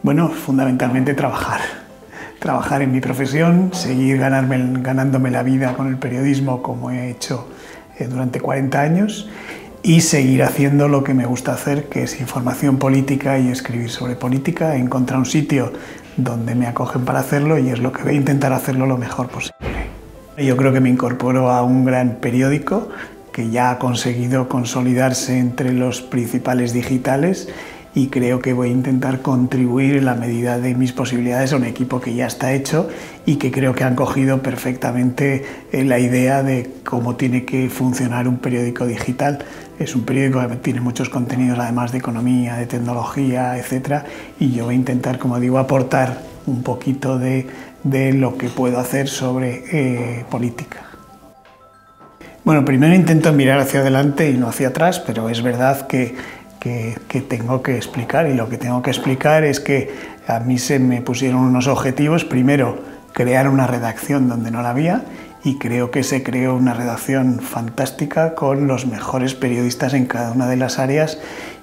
Bueno, fundamentalmente trabajar en mi profesión, seguir ganándome la vida con el periodismo como he hecho durante 40 años y seguir haciendo lo que me gusta hacer, que es información política y escribir sobre política. He encontrado un sitio donde me acogen para hacerlo y es lo que voy a intentar hacerlo lo mejor posible. Yo creo que me incorporo a un gran periódico que ya ha conseguido consolidarse entre los principales digitales y creo que voy a intentar contribuir en la medida de mis posibilidades a un equipo que ya está hecho y que creo que han cogido perfectamente la idea de cómo tiene que funcionar un periódico digital. Es un periódico que tiene muchos contenidos además de economía, de tecnología, etc. Y yo voy a intentar, como digo, aportar un poquito de lo que puedo hacer sobre política. Bueno, primero intento mirar hacia adelante y no hacia atrás, pero es verdad que tengo que explicar, y lo que tengo que explicar es que a mí se me pusieron unos objetivos. Primero, crear una redacción donde no la había, y creo que se creó una redacción fantástica con los mejores periodistas en cada una de las áreas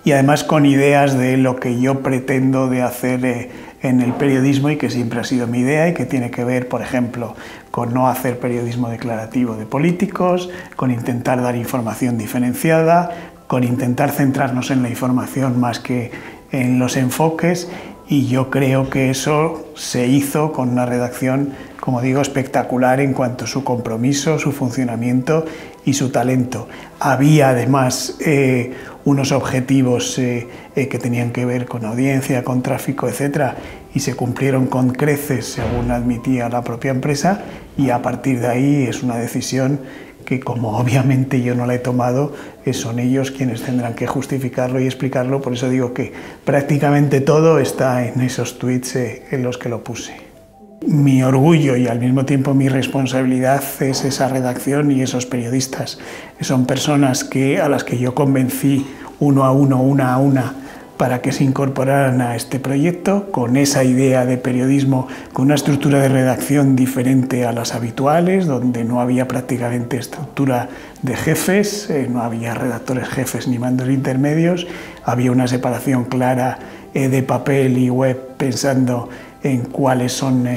y además con ideas de lo que yo pretendo de hacer en el periodismo y que siempre ha sido mi idea y que tiene que ver, por ejemplo, con no hacer periodismo declarativo de políticos, con intentar dar información diferenciada, con intentar centrarnos en la información más que en los enfoques, y yo creo que eso se hizo con una redacción, como digo, espectacular en cuanto a su compromiso, su funcionamiento y su talento. Había además unos objetivos que tenían que ver con audiencia, con tráfico, etc., y se cumplieron con creces según admitía la propia empresa, y a partir de ahí es una decisión que, como obviamente yo no la he tomado, son ellos quienes tendrán que justificarlo y explicarlo. Por eso digo que prácticamente todo está en esos tweets en los que lo puse. Mi orgullo y al mismo tiempo mi responsabilidad es esa redacción y esos periodistas. Son personas a las que yo convencí uno a uno, una a una, para que se incorporaran a este proyecto, con esa idea de periodismo, con una estructura de redacción diferente a las habituales, donde no había prácticamente estructura de jefes, no había redactores jefes ni mandos intermedios, había una separación clara de papel y web pensando en cuáles son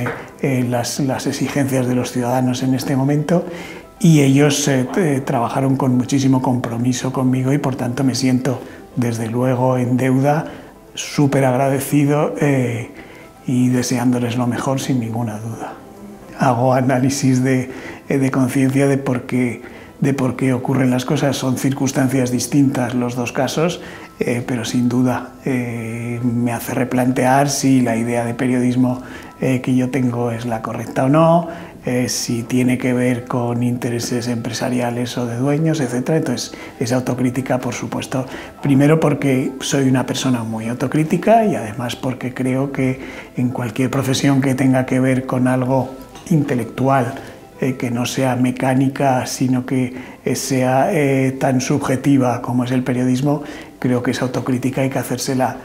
las exigencias de los ciudadanos en este momento, y ellos trabajaron con muchísimo compromiso conmigo y por tanto me siento desde luego en deuda, súper agradecido y deseándoles lo mejor sin ninguna duda. Hago análisis de conciencia de por qué ocurren las cosas. Son circunstancias distintas los dos casos, pero sin duda me hace replantear si la idea de periodismo que yo tengo es la correcta o no, si tiene que ver con intereses empresariales o de dueños, etc. Entonces, esa autocrítica, por supuesto, primero porque soy una persona muy autocrítica y además porque creo que en cualquier profesión que tenga que ver con algo intelectual, que no sea mecánica, sino que sea tan subjetiva como es el periodismo, creo que esa autocrítica hay que hacérsela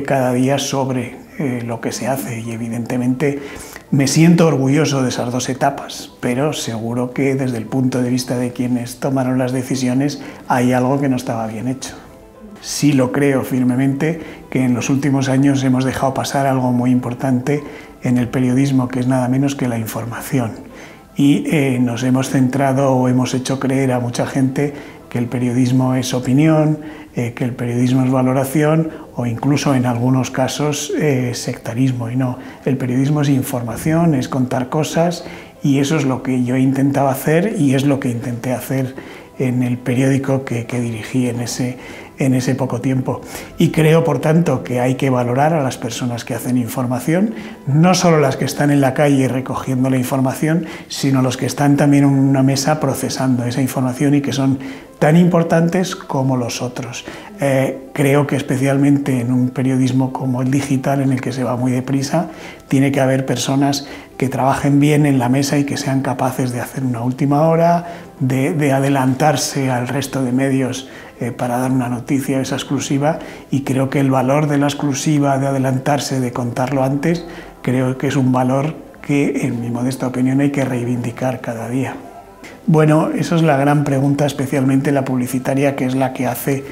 cada día sobre lo que se hace, y evidentemente me siento orgulloso de esas dos etapas, pero seguro que desde el punto de vista de quienes tomaron las decisiones hay algo que no estaba bien hecho. Sí lo creo firmemente que en los últimos años hemos dejado pasar algo muy importante en el periodismo, que es nada menos que la información. Y nos hemos centrado o hemos hecho creer a mucha gente que el periodismo es opinión, que el periodismo es valoración o incluso en algunos casos sectarismo. Y no, el periodismo es información, es contar cosas, y eso es lo que yo intentaba hacer y es lo que intenté hacer en el periódico que dirigí en ese poco tiempo. Y creo, por tanto, que hay que valorar a las personas que hacen información, no solo las que están en la calle recogiendo la información, sino los que están también en una mesa procesando esa información y que son tan importantes como los otros. Creo que especialmente en un periodismo como el digital, en el que se va muy deprisa, tiene que haber personas que trabajen bien en la mesa y que sean capaces de hacer una última hora, de adelantarse al resto de medios para dar una noticia esa exclusiva, y creo que el valor de la exclusiva, de adelantarse, de contarlo antes, creo que es un valor que, en mi modesta opinión, hay que reivindicar cada día. Bueno, eso es la gran pregunta, especialmente la publicitaria, que es la que hace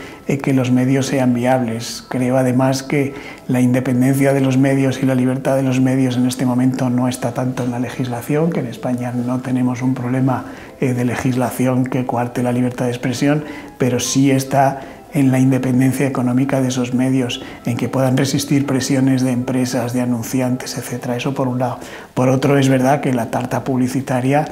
que los medios sean viables. Creo además que la independencia de los medios y la libertad de los medios en este momento no está tanto en la legislación, que en España no tenemos un problema de legislación que coarte la libertad de expresión, pero sí está en la independencia económica de esos medios, en que puedan resistir presiones de empresas, de anunciantes, etc. Eso por un lado. Por otro, es verdad que la tarta publicitaria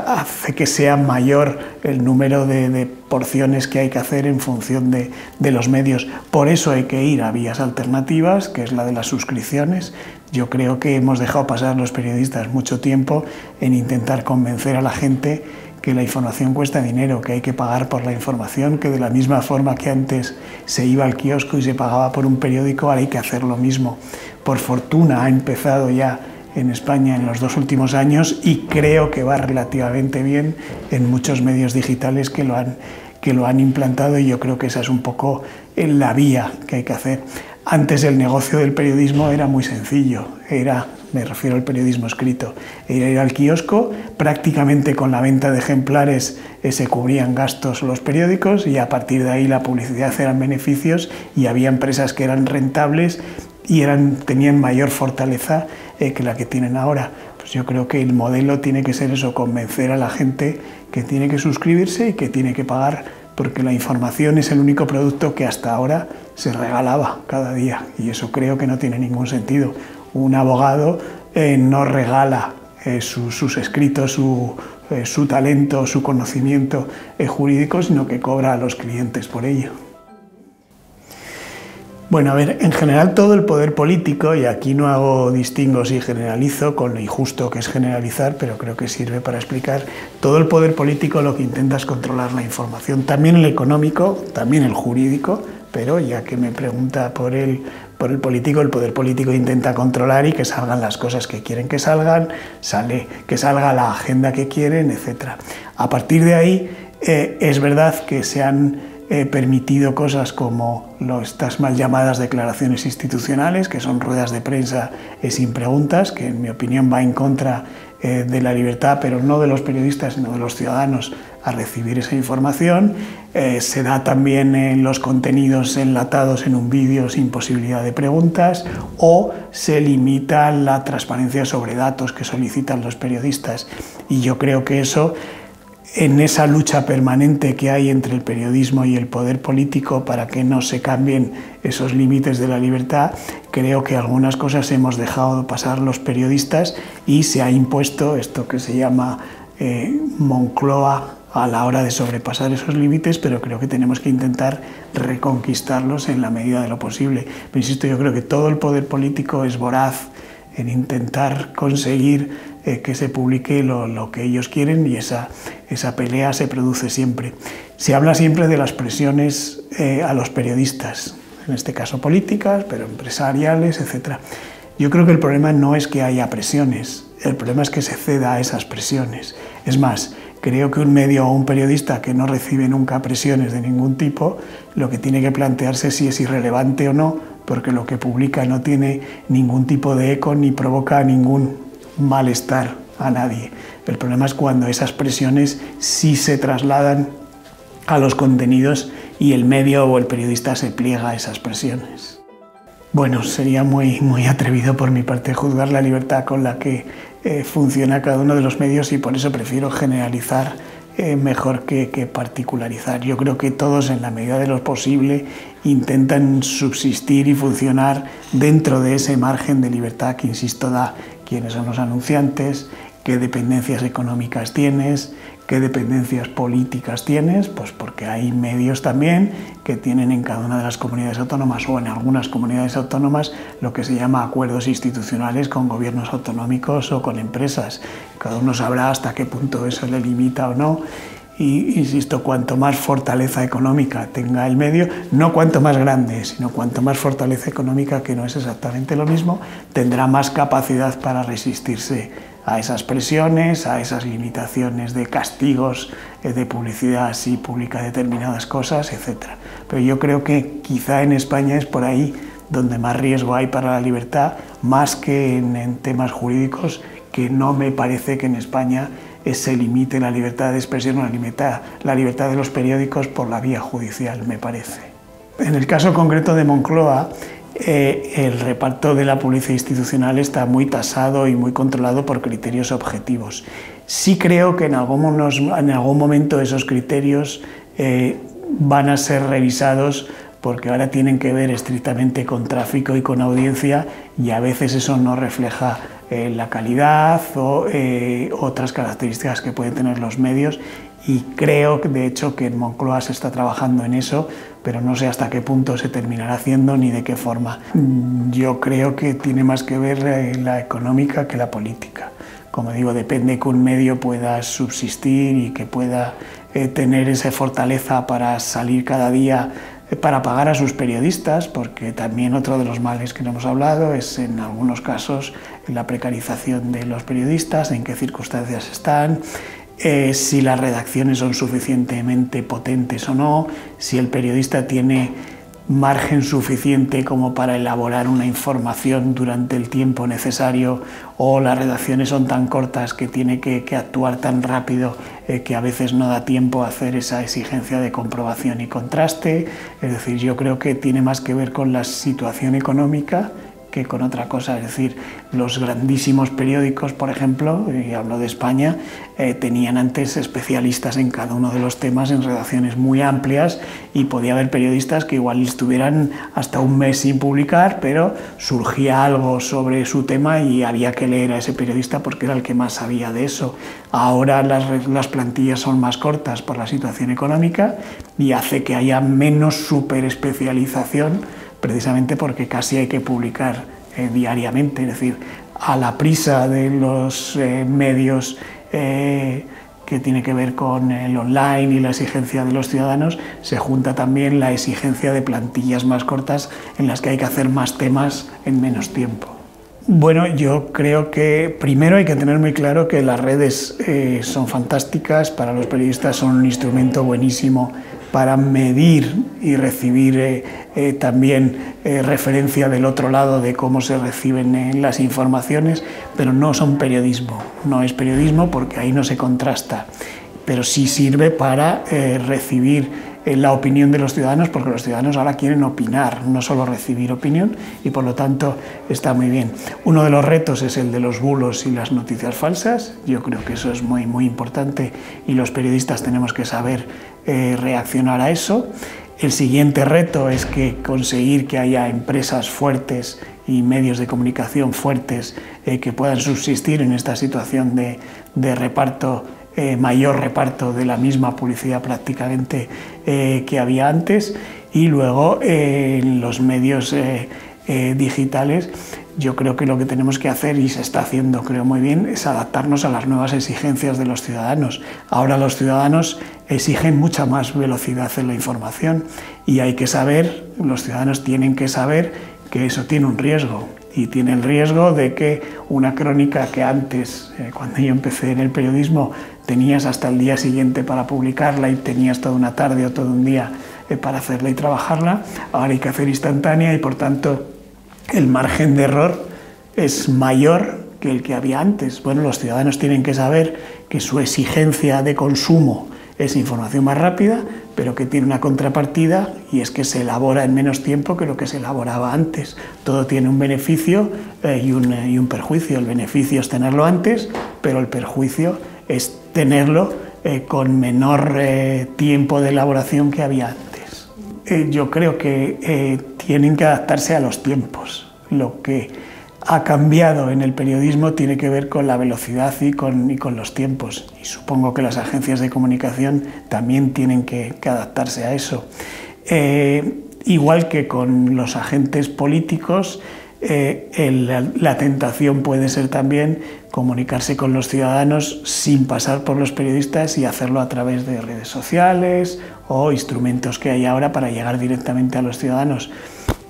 hace que sea mayor el número de porciones que hay que hacer en función de los medios. Por eso hay que ir a vías alternativas, que es la de las suscripciones. Yo creo que hemos dejado pasar los periodistas mucho tiempo en intentar convencer a la gente que la información cuesta dinero, que hay que pagar por la información, que de la misma forma que antes se iba al kiosco y se pagaba por un periódico, ahora hay que hacer lo mismo. Por fortuna ha empezado ya en España en los 2 últimos años y creo que va relativamente bien en muchos medios digitales que lo han implantado, y yo creo que esa es un poco la vía que hay que hacer. Antes el negocio del periodismo era muy sencillo, me refiero al periodismo escrito, era ir al kiosco, prácticamente con la venta de ejemplares se cubrían gastos los periódicos, y a partir de ahí la publicidad eran beneficios, y había empresas que eran rentables y tenían mayor fortaleza que la que tienen ahora. Pues yo creo que el modelo tiene que ser eso, convencer a la gente que tiene que suscribirse y que tiene que pagar, porque la información es el único producto que hasta ahora se regalaba cada día, y eso creo que no tiene ningún sentido. Un abogado no regala sus escritos, su talento, su conocimiento jurídico, sino que cobra a los clientes por ello. Bueno, a ver, en general todo el poder político, y aquí no hago distingos y generalizo, con lo injusto que es generalizar, pero creo que sirve para explicar, todo el poder político lo que intenta es controlar la información, también el económico, también el jurídico, pero ya que me pregunta por el político, el poder político intenta controlar y que salgan las cosas que quieren que salgan, que salga la agenda que quieren, etc. A partir de ahí, es verdad que se han permitido cosas como estas mal llamadas declaraciones institucionales, que son ruedas de prensa sin preguntas, que en mi opinión va en contra de la libertad, pero no de los periodistas, sino de los ciudadanos, a recibir esa información. Se da también en los contenidos enlatados en un vídeo sin posibilidad de preguntas, o se limita la transparencia sobre datos que solicitan los periodistas. Y yo creo que eso, en esa lucha permanente que hay entre el periodismo y el poder político para que no se cambien esos límites de la libertad, creo que algunas cosas hemos dejado pasar los periodistas y se ha impuesto esto que se llama Moncloa a la hora de sobrepasar esos límites, pero creo que tenemos que intentar reconquistarlos en la medida de lo posible. Pero insisto, yo creo que todo el poder político es voraz en intentar conseguir que se publique lo que ellos quieren, y esa pelea se produce siempre. Se habla siempre de las presiones a los periodistas, en este caso políticas, pero empresariales, etc. Yo creo que el problema no es que haya presiones, el problema es que se ceda a esas presiones. Es más, creo que un medio o un periodista que no recibe nunca presiones de ningún tipo, lo que tiene que plantearse es si es irrelevante o no, porque lo que publica no tiene ningún tipo de eco ni provoca ningún malestar a nadie. El problema es cuando esas presiones sí se trasladan a los contenidos y el medio o el periodista se pliega a esas presiones. Bueno, sería muy atrevido por mi parte juzgar la libertad con la que funciona cada uno de los medios, y por eso prefiero generalizar mejor que particularizar. Yo creo que todos, en la medida de lo posible, intentan subsistir y funcionar dentro de ese margen de libertad que, insisto, da quiénes son los anunciantes, qué dependencias económicas tienes, qué dependencias políticas tienes, pues porque hay medios también que tienen en cada una de las comunidades autónomas, o en algunas comunidades autónomas, lo que se llama acuerdos institucionales con gobiernos autonómicos o con empresas. Cada uno sabrá hasta qué punto eso le limita o no. Y, insisto, cuanto más fortaleza económica tenga el medio, no cuanto más grande, sino cuanto más fortaleza económica, que no es exactamente lo mismo, tendrá más capacidad para resistirse a esas presiones, a esas limitaciones de castigos, de publicidad si publica determinadas cosas, etc. Pero yo creo que quizá en España es por ahí donde más riesgo hay para la libertad, más que en temas jurídicos, que no me parece que en España se limite la libertad de expresión o la libertad de los periódicos por la vía judicial, me parece. En el caso concreto de Moncloa, el reparto de la publicidad institucional está muy tasado y muy controlado por criterios objetivos. Sí creo que en algún momento esos criterios van a ser revisados, porque ahora tienen que ver estrictamente con tráfico y con audiencia, y a veces eso no refleja la calidad o otras características que pueden tener los medios, y creo de hecho que en Moncloa se está trabajando en eso, pero no sé hasta qué punto se terminará haciendo ni de qué forma. Yo creo que tiene más que ver la económica que la política. Como digo, depende que un medio pueda subsistir y que pueda tener esa fortaleza para salir cada día, para pagar a sus periodistas, porque también otro de los males que no hemos hablado es en algunos casos la precarización de los periodistas, en qué circunstancias están, si las redacciones son suficientemente potentes o no, si el periodista tiene margen suficiente como para elaborar una información durante el tiempo necesario, o las redacciones son tan cortas que tiene que actuar tan rápido que a veces no da tiempo a hacer esa exigencia de comprobación y contraste. Es decir, yo creo que tiene más que ver con la situación económica que con otra cosa. Es decir, los grandísimos periódicos, por ejemplo, y hablo de España, tenían antes especialistas en cada uno de los temas en redacciones muy amplias, y podía haber periodistas que igual estuvieran hasta un mes sin publicar, pero surgía algo sobre su tema y había que leer a ese periodista porque era el que más sabía de eso. Ahora las plantillas son más cortas por la situación económica y hace que haya menos superespecialización, precisamente porque casi hay que publicar diariamente. Es decir, a la prisa de los medios que tiene que ver con el online y la exigencia de los ciudadanos, se junta también la exigencia de plantillas más cortas en las que hay que hacer más temas en menos tiempo. Bueno, yo creo que primero hay que tener muy claro que las redes son fantásticas, para los periodistas son un instrumento buenísimo para medir y recibir también referencia del otro lado de cómo se reciben las informaciones, pero no son periodismo. No es periodismo porque ahí no se contrasta, pero sí sirve para recibir la opinión de los ciudadanos, porque los ciudadanos ahora quieren opinar, no solo recibir opinión, y por lo tanto está muy bien. Uno de los retos es el de los bulos y las noticias falsas. Yo creo que eso es muy, muy importante y los periodistas tenemos que saber reaccionar a eso. El siguiente reto es conseguir que haya empresas fuertes y medios de comunicación fuertes que puedan subsistir en esta situación de reparto, mayor reparto de la misma publicidad prácticamente que había antes. Y luego en los medios digitales, yo creo que lo que tenemos que hacer, y se está haciendo creo muy bien, es adaptarnos a las nuevas exigencias de los ciudadanos. Ahora los ciudadanos exigen mucha más velocidad en la información y hay que saber, los ciudadanos tienen que saber que eso tiene un riesgo. Y tiene el riesgo de que una crónica que antes, cuando yo empecé en el periodismo, tenías hasta el día siguiente para publicarla y tenías toda una tarde o todo un día para hacerla y trabajarla, ahora hay que hacer instantánea y por tanto el margen de error es mayor que el que había antes. Bueno, los ciudadanos tienen que saber que su exigencia de consumo es información más rápida, pero que tiene una contrapartida, y es que se elabora en menos tiempo que lo que se elaboraba antes. Todo tiene un beneficio y un perjuicio. El beneficio es tenerlo antes, pero el perjuicio es tenerlo con menor tiempo de elaboración que había antes. Yo creo que tienen que adaptarse a los tiempos. Lo que ha cambiado en el periodismo tiene que ver con la velocidad y con los tiempos. Y supongo que las agencias de comunicación también tienen que adaptarse a eso. Igual que con los agentes políticos, la tentación puede ser también comunicarse con los ciudadanos sin pasar por los periodistas y hacerlo a través de redes sociales o instrumentos que hay ahora para llegar directamente a los ciudadanos.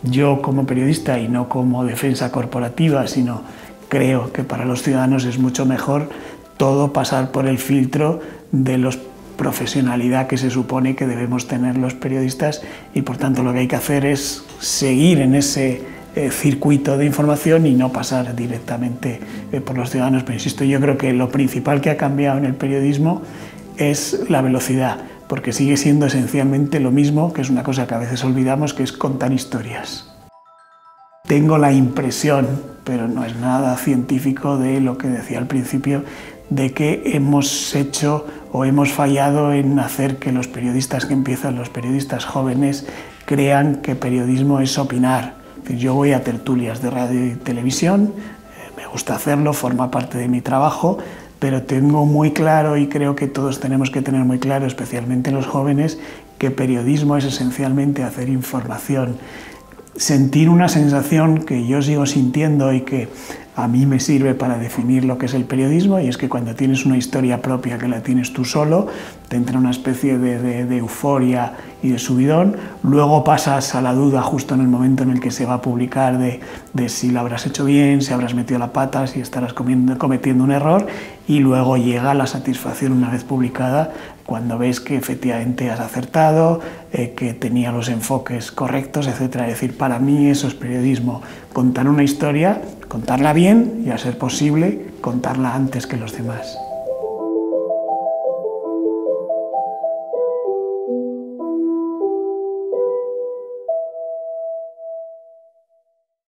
Yo como periodista, y no como defensa corporativa, sino creo que para los ciudadanos es mucho mejor todo pasar por el filtro de la profesionalidad que se supone que debemos tener los periodistas, y por tanto lo que hay que hacer es seguir en ese circuito de información y no pasar directamente por los ciudadanos. Pero insisto, yo creo que lo principal que ha cambiado en el periodismo es la velocidad, porque sigue siendo esencialmente lo mismo, que es una cosa que a veces olvidamos, que es contar historias. Tengo la impresión, pero no es nada científico, de lo que decía al principio, de que hemos hecho o hemos fallado en hacer que los periodistas que empiezan, los periodistas jóvenes, crean que periodismo es opinar. Yo voy a tertulias de radio y televisión, me gusta hacerlo, forma parte de mi trabajo, pero tengo muy claro, y creo que todos tenemos que tener muy claro, especialmente los jóvenes, que periodismo es esencialmente hacer información. Sentir una sensación que yo sigo sintiendo y que a mí me sirve para definir lo que es el periodismo, y es que cuando tienes una historia propia que la tienes tú solo, te entra una especie de euforia y de subidón, luego pasas a la duda justo en el momento en el que se va a publicar de si lo habrás hecho bien, si habrás metido la pata, si estarás cometiendo un error, y luego llega la satisfacción una vez publicada cuando ves que efectivamente has acertado, que tenía los enfoques correctos, etc. Es decir, para mí eso es periodismo, contar una historia, contarla bien y, a ser posible, contarla antes que los demás.